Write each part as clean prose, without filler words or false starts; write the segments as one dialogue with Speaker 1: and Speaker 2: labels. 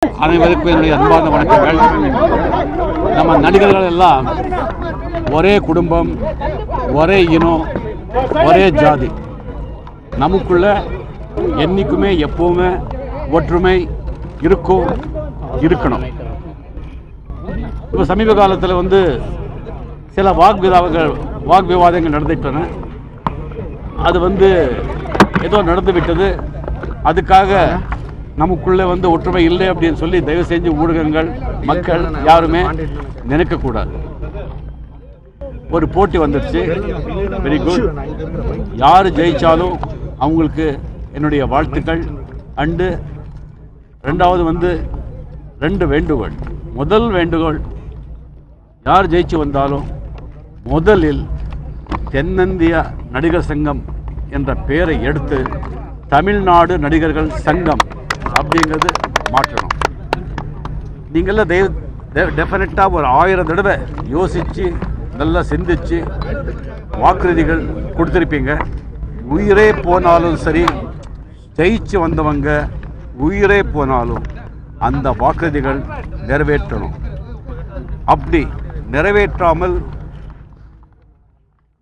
Speaker 1: அனைவருக்கும் என்னுடைய அன்பார்ந்த வணக்கங்கள். நம்ம நடிகர்கள் எல்லாம் ஒரே குடும்பம், ஒரே இனம், ஒரே ஜாதி. நமக்குள்ள என்றைக்குமே எப்பவுமே ஒற்றுமை இருக்கணும். இப்போ சமீப காலத்தில் சில வாக்விவாதங்கள் நடந்துட்டன. அது ஏதோ நடந்து விட்டது. அதுக்காக நமக்குள்ளே ஒற்றுமை இல்லை அப்படின்னு சொல்லி தயவு செஞ்சு ஊடகங்கள், மக்கள் யாருமே நினைக்கக்கூடாது. ஒரு போட்டி வந்துடுச்சு, வெரி குட். யார் ஜெயிச்சாலும் அவங்களுக்கு என்னுடைய வாழ்த்துக்கள். அண்டு ரெண்டாவது ரெண்டு வேண்டுகோள். முதல் வேண்டுகோள், யார் ஜெயிச்சு வந்தாலும் முதலில் தென்னிந்திய நடிகர் சங்கம் என்ற பெயரை எடுத்து தமிழ்நாடு நடிகர்கள் சங்கம் அப்படிங்கிறது மாற்றணும். நீங்கள்லாம் டெஃபினட்டாக ஒரு 1000 தடவை யோசித்து நல்லா சிந்திச்சு வாக்குறுதிகள் கொடுத்துருப்பீங்க. உயிரே போனாலும் சரி, ஜெயிச்சு வந்தவங்க உயிரே போனாலும் அந்த வாக்குறுதிகள் நிறைவேற்றணும். அப்படி நிறைவேற்றாமல்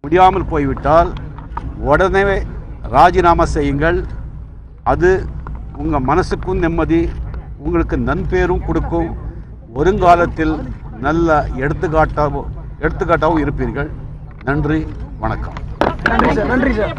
Speaker 1: முடியாமல் போய்விட்டால் உடனே ராஜினாமா செய்யுங்கள். அது உங்கள் மனசுக்கும் நிம்மதி, உங்களுக்கு நன்பேரும் கொடுக்கும். வருங்காலத்தில் நல்ல எடுத்துக்காட்டாகவும் இருப்பீர்கள். நன்றி, வணக்கம்.
Speaker 2: நன்றி சார்.